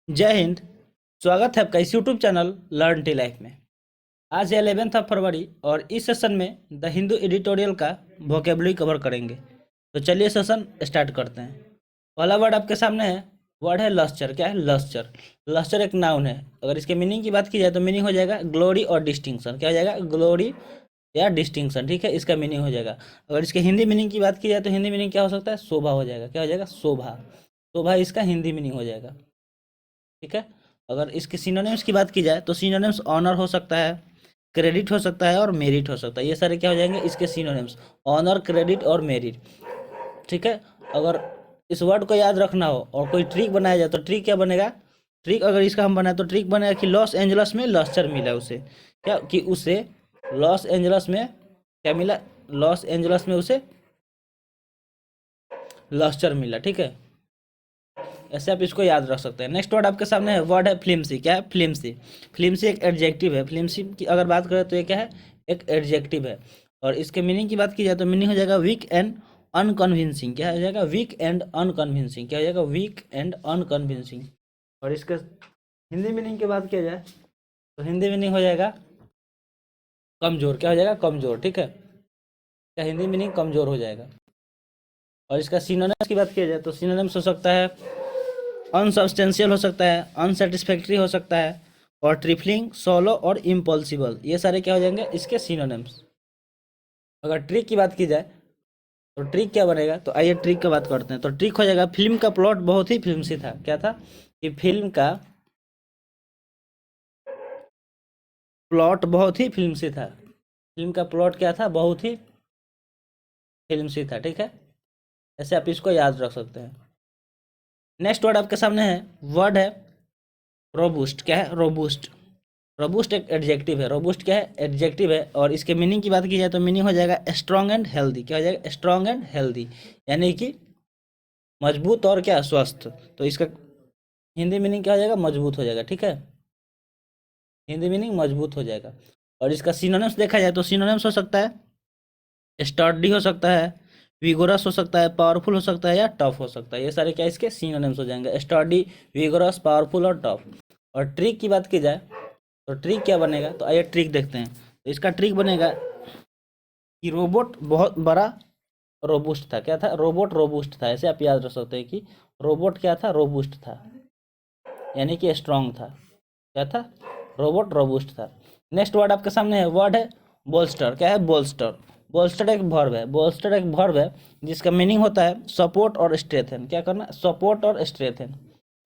जय हिंद। स्वागत है आपका इस YouTube channel learn tea life में। आज है 11 फरवरी और इस सेशन में द हिंदू एडिटोरियल का वोकेबलरी कवर करेंगे। तो चलिए सेशन स्टार्ट करते हैं। पहला वर्ड आपके सामने है, वर्ड है लस्चर। क्या है लस्चर? लस्चर एक नाउन है। अगर इसके मीनिंग की बात की जाए तो मीनिंग हो जाएगा ग्लोरी और डिस्टिंक्शन। क्या हो जाएगा? ग्लोरी या डिस्टिंक्शन। ठीक है, इसका मीनिंग हो जाएगा। अगर इसके हिंदी मीनिंग की बात की जाए तो हिंदी मीनिंग क्या हो सकता है? शोभा हो जाएगा। क्या हो जाएगा? शोभा। शोभा इसका हिंदी मीनिंग हो जाएगा। ठीक है। अगर इसके सिनोनिम्स की बात की जाए तो सिनोनिम्स ऑनर हो सकता है, क्रेडिट हो सकता है और मेरिट हो सकता है। ये सारे क्या हो जाएंगे इसके सिनोनिम्स? ऑनर, क्रेडिट और मेरिट। ठीक है। अगर इस वर्ड को याद रखना हो और कोई ट्रिक बनाया जाए तो ट्रिक क्या बनेगा? ट्रिक अगर इसका हम बनाए तो ट्रिक बनेगा कि लॉस एंजलस में लस्टर मिला उसे। क्या कि उसे लॉस एंजलस में क्या मिला? लॉस एंजलस में उसे लस्टर मिला। ठीक है, ऐसे आप इसको याद रख सकते हैं। नेक्स्ट वर्ड आपके सामने है, वर्ड है फ्लिम्सी। क्या है? फ्लिम्सी। फ्लिम्सी एक एडजेक्टिव है। फ्लिम्सी की अगर बात करें तो ये क्या है? एक एडजेक्टिव है। और इसके मीनिंग की बात की जाए तो मीनिंग हो जाएगा वीक एंड अनकन्विंसिंग। क्या हो जाएगा? Weak and unconvincing. क्या हो जाएगा? Weak and unconvincing. और इसके हिंदी मीनिंग की बात किया जाए तो हिंदी मीनिंग हो जाएगा कमजोर। क्या हो जाएगा? कमजोर। ठीक है, क्या हिंदी मीनिंग कमजोर हो जाएगा। और इसका सिनोनिम्स की बात किया जाए तो सिनोनिम्स हो सकता है अनसब्सटेंशियल, हो सकता है अनसेटिस्फैक्ट्री, हो सकता है और ट्रिफलिंग, सोलो और इम्पॉसिबल। ये सारे क्या हो जाएंगे इसके सिनोनिम्स। अगर ट्रिक की बात की जाए तो ट्रिक क्या बनेगा? तो आइए ट्रिक की बात करते हैं। तो ट्रिक हो जाएगा फिल्म का प्लॉट बहुत ही फिल्मसी था। क्या था? कि फिल्म का प्लॉट बहुत ही फिल्मसी था। फिल्म का प्लॉट क्या था? बहुत ही फिल्मसी था। ठीक है, ऐसे आप इसको याद रख सकते हैं। नेक्स्ट वर्ड आपके सामने है, वर्ड है रोबूस्ट। क्या है? रोबूस्ट। रोबूस्ट एक एडजेक्टिव है। रोबूस्ट क्या है? एडजेक्टिव है। और इसके मीनिंग की बात की जाए तो मीनिंग हो जाएगा स्ट्रॉन्ग एंड हेल्दी। क्या हो जाएगा? स्ट्रॉन्ग एंड हेल्दी, यानी कि मजबूत और क्या? स्वस्थ। तो इसका हिंदी मीनिंग क्या हो जाएगा? मजबूत हो जाएगा। ठीक है, हिंदी मीनिंग मजबूत हो जाएगा। और इसका सिनोनिम्स देखा जाए तो सिनोनिम्स हो सकता है स्टर्डी, हो सकता है विगोरस, हो सकता है पावरफुल, हो सकता है या टफ हो सकता है। ये सारे क्या इसके सिनोनिम्स हो जाएंगे? स्टर्डी, विगोरस, पावरफुल और टफ। और ट्रिक की बात की जाए तो ट्रिक क्या बनेगा? तो आइए ट्रिक देखते हैं। तो इसका ट्रिक बनेगा कि रोबोट बहुत बड़ा रोबूस्ट था। क्या था? रोबोट रोबूस्ट था। ऐसे आप याद रख सकते हैं कि रोबोट क्या था? रोबूस्ट था, यानी कि स्ट्रांग था। क्या था? रोबोट रोबूस्ट था। नेक्स्ट वर्ड आपके सामने है, वर्ड है बोल्स्टर। क्या है? बोल्स्टर। बोल्स्टर एक वर्ब है। बोल्स्टर एक वर्ब है जिसका मीनिंग होता है सपोर्ट और स्ट्रेथन। क्या करना? सपोर्ट और स्ट्रेथन,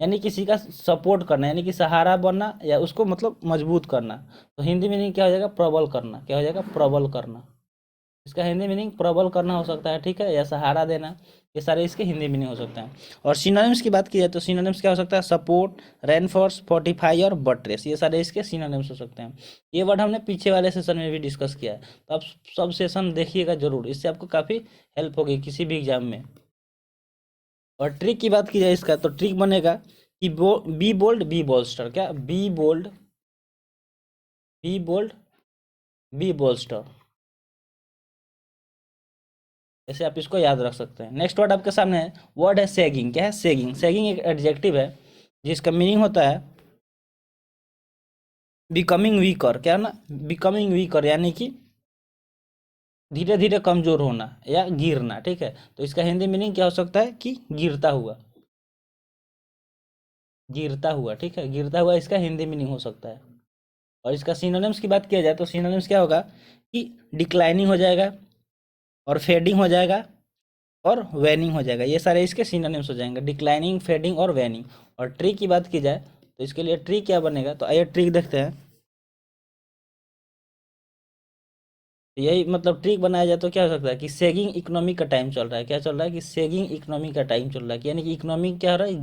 यानी किसी का सपोर्ट करना, यानी कि सहारा बनना या उसको मतलब मजबूत करना। तो हिंदी मीनिंग क्या हो जाएगा? प्रबल करना। क्या हो जाएगा? प्रबल करना। इसका हिंदी मीनिंग प्रबल करना हो सकता है। ठीक है, या सहारा देना। ये सारे इसके हिंदी मीनिंग हो सकते हैं। और सिनोनिम्स की बात की जाए तो सिनोनिम्स क्या हो सकता है? सपोर्ट, रेनफोर्स, फोर्टिफाई और बट्रेस। ये सारे इसके सिनोनिम्स हो सकते हैं। ये वर्ड हमने पीछे वाले सेशन में भी डिस्कस किया है, तो आप सब सेशन देखिएगा जरूर, इससे आपको काफ़ी हेल्प होगी किसी भी एग्जाम में। और ट्रिक की बात की जाए इसका तो ट्रिक बनेगा कि बी बोल्ड बी बोल्स्टर। क्या? Be bold be bold be bolster. ऐसे आप इसको याद रख सकते हैं। नेक्स्ट वर्ड आपके सामने है, वर्ड है सेगिंग। क्या है? सेगिंग। सेगिंग एक एडजेक्टिव है जिसका मीनिंग होता है बिकमिंग वीकर। क्या है ना? बिकमिंग वीकर, यानी कि धीरे धीरे कमजोर होना या गिरना। ठीक है, तो इसका हिंदी मीनिंग क्या हो सकता है? कि गिरता हुआ। गिरता हुआ। ठीक है, गिरता हुआ इसका हिंदी मीनिंग हो सकता है। और इसका सिनोनिम्स की बात किया जाए तो सिनोनिम्स क्या होगा? कि डिक्लाइनिंग हो जाएगा और फेडिंग हो जाएगा और वैनिंग हो जाएगा। ये सारे इसके सिनोनिम्स हो जाएंगे, डिक्लाइनिंग, फेडिंग और वैनिंग। और ट्री की बात की जाए तो इसके लिए ट्री क्या बनेगा? तो आइए ट्री देखते हैं। तो यही मतलब ट्रिक बनाया जाए तो क्या हो सकता है कि सेगिंग इकोनॉमी का टाइम चल रहा है। क्या चल रहा है? कि सेगिंग इकोनॉमी का टाइम चल रहा है, यानी कि इकोनॉमी क्या हो रहा है?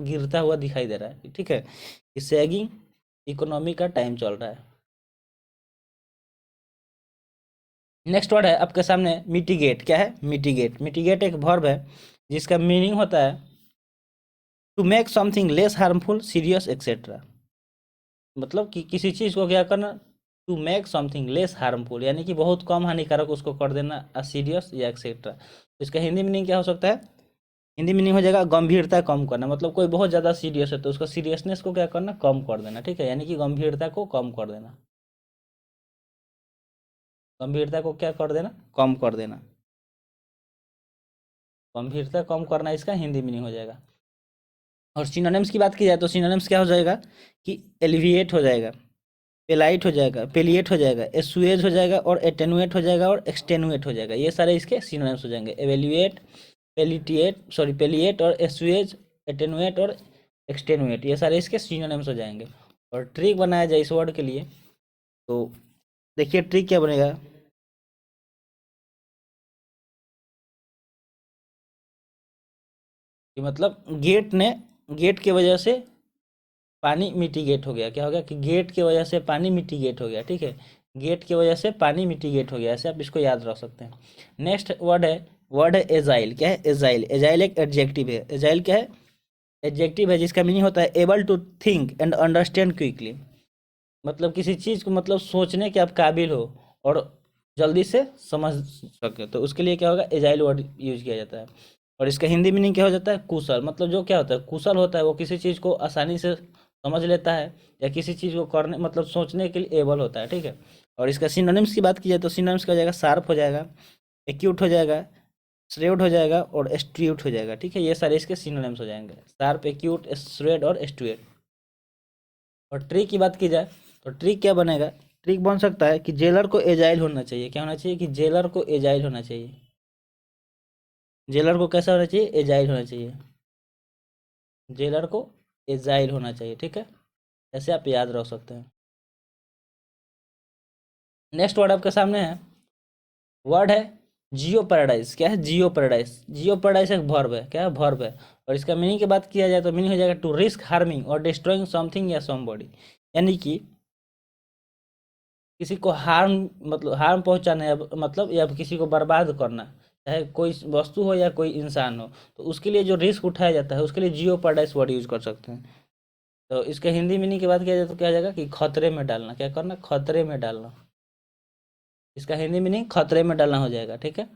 गिरता हुआ दिखाई दे रहा है। ठीक है, कि सेगिंग इकोनॉमी का टाइम चल रहा है। नेक्स्ट वर्ड है आपके सामने मिटिगेट। क्या है? मिटिगेट। मिटिगेट एक वर्ब है जिसका मीनिंग होता है to make something less harmful, serious etcetera. मतलब कि किसी चीज़ को क्या करना? To make something less harmful, यानी कि बहुत कम हानिकारक उसको कर देना, सीरियस या एक्सेट्रा। तो इसका हिंदी मीनिंग क्या हो सकता है? हिंदी मीनिंग हो जाएगा गंभीरता कम करना, मतलब कोई बहुत ज़्यादा सीरियस है तो उसका सीरियसनेस को क्या करना, कम कर देना, ठीक है, यानी कि गंभीरता को कम कर देना, गंभीरता को क्या कर देना, कम कर देना, गंभीरता कम करना इसका हिंदी मीनिंग हो जाएगा। और सिनोनिम्स की बात की जाए तो सिनोनिम्स क्या हो जाएगा कि एलिविएट हो जाएगा, पेलाइट हो जाएगा, पेलिएट हो जाएगा, एसुएज हो जाएगा और एटेनुएट हो जाएगा और एक्सटेनुएट हो जाएगा, ये सारे इसके सिनोनिम्स हो जाएंगे। एवेल्युएट, पेलिटिएट सॉरी पेलिएट और एसुएज, एटेनुएट और एक्सटेनुएट, ये सारे इसके सिनोनिम्स हो जाएंगे। और ट्रिक बनाया जाए इस वर्ड के लिए तो देखिए ट्रिक क्या बनेगा, कि मतलब गेट की वजह से पानी मिटिगेट हो गया, क्या हो गया कि गेट की वजह से पानी मिटिगेट हो गया, ठीक है, गेट की वजह से पानी मिटिगेट हो गया, ऐसे आप इसको याद रख सकते हैं। नेक्स्ट वर्ड है एजाइल, क्या है एजाइल, एजाइल एक एडजेक्टिव है, एजाइल क्या है, एडजेक्टिव है जिसका मीनिंग होता है able to think and understand quickly, मतलब किसी चीज़ को मतलब सोचने के आप काबिल हो और जल्दी से समझ सके, तो उसके लिए क्या होगा, एजाइल वर्ड यूज किया जाता है। और इसका हिंदी मीनिंग क्या हो जाता है, कुशल, मतलब जो क्या होता है कुशल होता है वो किसी चीज़ को आसानी से समझ लेता है या किसी चीज़ को करने मतलब सोचने के लिए एबल होता है, ठीक है। और इसका सिनोनिम्स की बात की जाए तो सिनोनिम्स क्या हो जाएगा, शार्प हो जाएगा, एक्यूट हो जाएगा, श्रेड हो जाएगा और एस्ट्यूट हो जाएगा, ठीक है, ये सारे इसके सिनोनिम्स हो जाएंगे, शार्प, एक्यूट, श्रेड और एस्ट्यूट। और ट्रिक की बात की जाए तो ट्रिक क्या बनेगा, ट्रिक बन सकता है कि जेलर को एजाइल होना चाहिए, क्या होना चाहिए कि जेलर को एजाइल होना चाहिए, जेलर को कैसा होना चाहिए, एजाइल होना चाहिए, जेलर को एजाइल होना चाहिए, ठीक है, ऐसे आप याद रख सकते हैं। नेक्स्ट वर्ड आपके सामने है, वर्ड है जियो पैराडाइज, क्या है जियो पैराडाइज, जियो पैराडाइज एक वर्ब है, क्या है वर्ब है। और इसका मीनिंग की बात किया जाए तो मीनिंग हो जाएगा टू रिस्क हार्मिंग और डिस्ट्रॉइंग समथिंग या समबॉडी, यानी कि किसी को हार्म मतलब हार्म पहुंचाना या मतलब या किसी को बर्बाद करना, चाहे कोई वस्तु हो या कोई इंसान हो, तो उसके लिए जो रिस्क उठाया जाता है उसके लिए जियो पैराडाइज वर्ड यूज कर सकते हैं। तो इसका हिंदी मीनिंग की बात किया जाए तो क्या हो जाएगा कि खतरे में डालना, क्या करना, खतरे में डालना, इसका हिंदी मीनिंग खतरे में डालना हो जाएगा, ठीक है।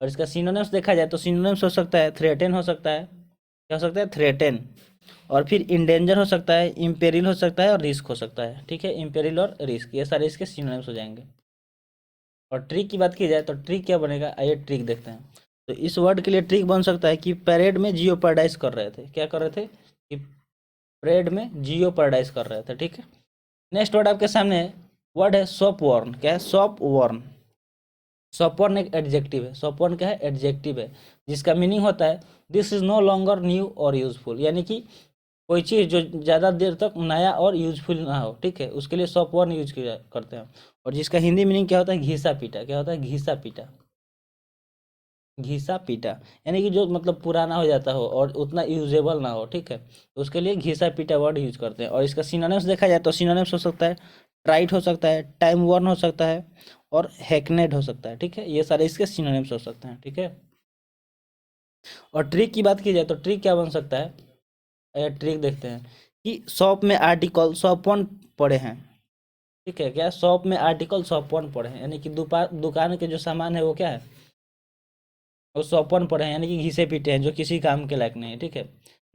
और इसका सिनोनिम्स देखा जाए तो सिनोनिम्स हो सकता है थ्रेटन, हो सकता है क्या हो सकता है, थ्रेटन, और फिर इंडेंजर हो सकता है, इम्पेरिल हो सकता है और रिस्क हो सकता है, ठीक है, इम्पेरिल और रिस्क, ये सारे इसके सिनोनिम्स हो जाएंगे। और ट्रिक की बात की जाए तो ट्रिक क्या बनेगा, आइए ट्रिक देखते हैं। तो इस वर्ड के लिए ट्रिक बन सकता है कि पैरेड में जियो पैराडाइज कर रहे थे, क्या कर रहे थे कि परेड में जियो पैराडाइज कर रहे थे, ठीक है। नेक्स्ट वर्ड आपके सामने है, वर्ड है सॉप वॉर्न, क्या है सॉप वॉर्न, सॉपवर्न एक एडजेक्टिव है, सॉपवर्न क्या है, एडजेक्टिव है जिसका मीनिंग होता है this is no longer new और यूजफुल, यानी कि कोई चीज़ जो ज़्यादा देर तक नया और यूजफुल ना हो, ठीक है, उसके लिए सॉपवर्न यूज किया करते हैं। और जिसका हिंदी मीनिंग क्या होता है, घिसा पीटा, क्या होता है, घिसा पीटा, घिसा पीटा, यानी कि जो मतलब पुराना हो जाता हो और उतना यूजेबल ना हो, ठीक है, तो उसके लिए घिसा पीटा वर्ड यूज करते हैं। और इसका सिनोनिम्स देखा जाए तो सिनोनिम्स हो सकता है ट्राइट हो सकता है, टाइम वर्न हो सकता है और हैकनेड हो सकता है, ठीक है, ये सारे इसके सिनोनिम्स हो सकते हैं, ठीक है। और ट्रिक की बात की जाए तो ट्रिक क्या बन सकता है, ट्रिक देखते हैं कि शॉप में आर्टिकल शॉप वन पड़े हैं, ठीक है, क्या शॉप में आर्टिकल शॉप वन पड़े हैं, यानी कि दुकान के जो सामान है वो क्या है, वो शॉप वन पड़े हैं, यानी कि घिसे पीटे हैं जो किसी काम के लायक नहीं है, ठीक है।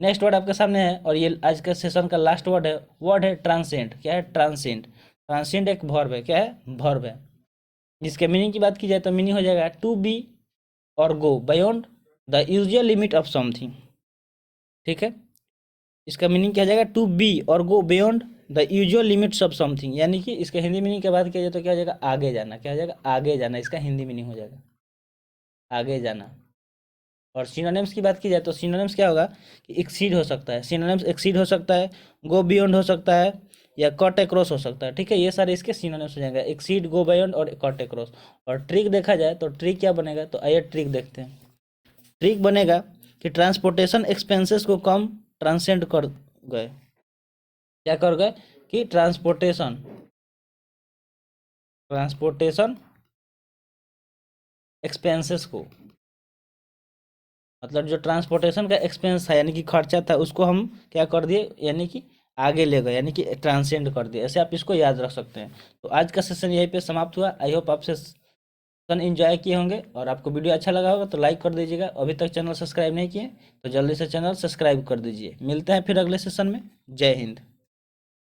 नेक्स्ट वर्ड आपके सामने है और ये आज का सेशन का लास्ट वर्ड है ट्रांसेंट, क्या है ट्रांसेंट, ट्रांसेंट एक वर्ब है, क्या है वर्ब है जिसके मीनिंग की बात की जाए तो मीनिंग हो जाएगा टू बी और go beyond the usual limit of something, ठीक है, इसका मीनिंग क्या हो जाएगा टू बी और go beyond the usual limits of something, यानी कि इसके हिंदी मीनिंग की बात किया जाए तो क्या हो जाएगा आगे जाना, क्या हो जाएगा आगे जाना, इसका हिंदी मीनिंग हो जाएगा आगे जाना। और सिनोनिम्स की बात की जाए तो सिनोनिम्स क्या होगा कि एक्सीड हो सकता है, सिनोनिम्स एक्सीड हो सकता है, गो बियॉन्ड हो सकता है या कट अक्रॉस हो सकता है, ठीक है, ये सारे इसके सिनोनिम्स हो जाएंगे एक्सीड, गो बियॉन्ड और कट अक्रॉस। और ट्रिक देखा जाए तो ट्रिक क्या बनेगा, तो आइए ट्रिक देखते हैं। ट्रिक बनेगा कि ट्रांसपोर्टेशन एक्सपेंसेस को कम ट्रांसेंड कर गए, क्या कर गए कि ट्रांसपोर्टेशन एक्सपेंसेस को, मतलब जो ट्रांसपोर्टेशन का एक्सपेंस था यानी कि खर्चा था उसको हम क्या कर दिए, यानी कि आगे ले गए, यानी कि ट्रांसेंड कर दिए, ऐसे आप इसको याद रख सकते हैं। तो आज का सेशन यहीं पे समाप्त हुआ, आई होप आपसे सेशन एंजॉय किए होंगे और आपको वीडियो अच्छा लगा होगा तो लाइक कर दीजिएगा। अभी तक चैनल सब्सक्राइब नहीं किए तो जल्दी से चैनल सब्सक्राइब कर दीजिए। मिलते हैं फिर अगले सेशन में। जय हिंद।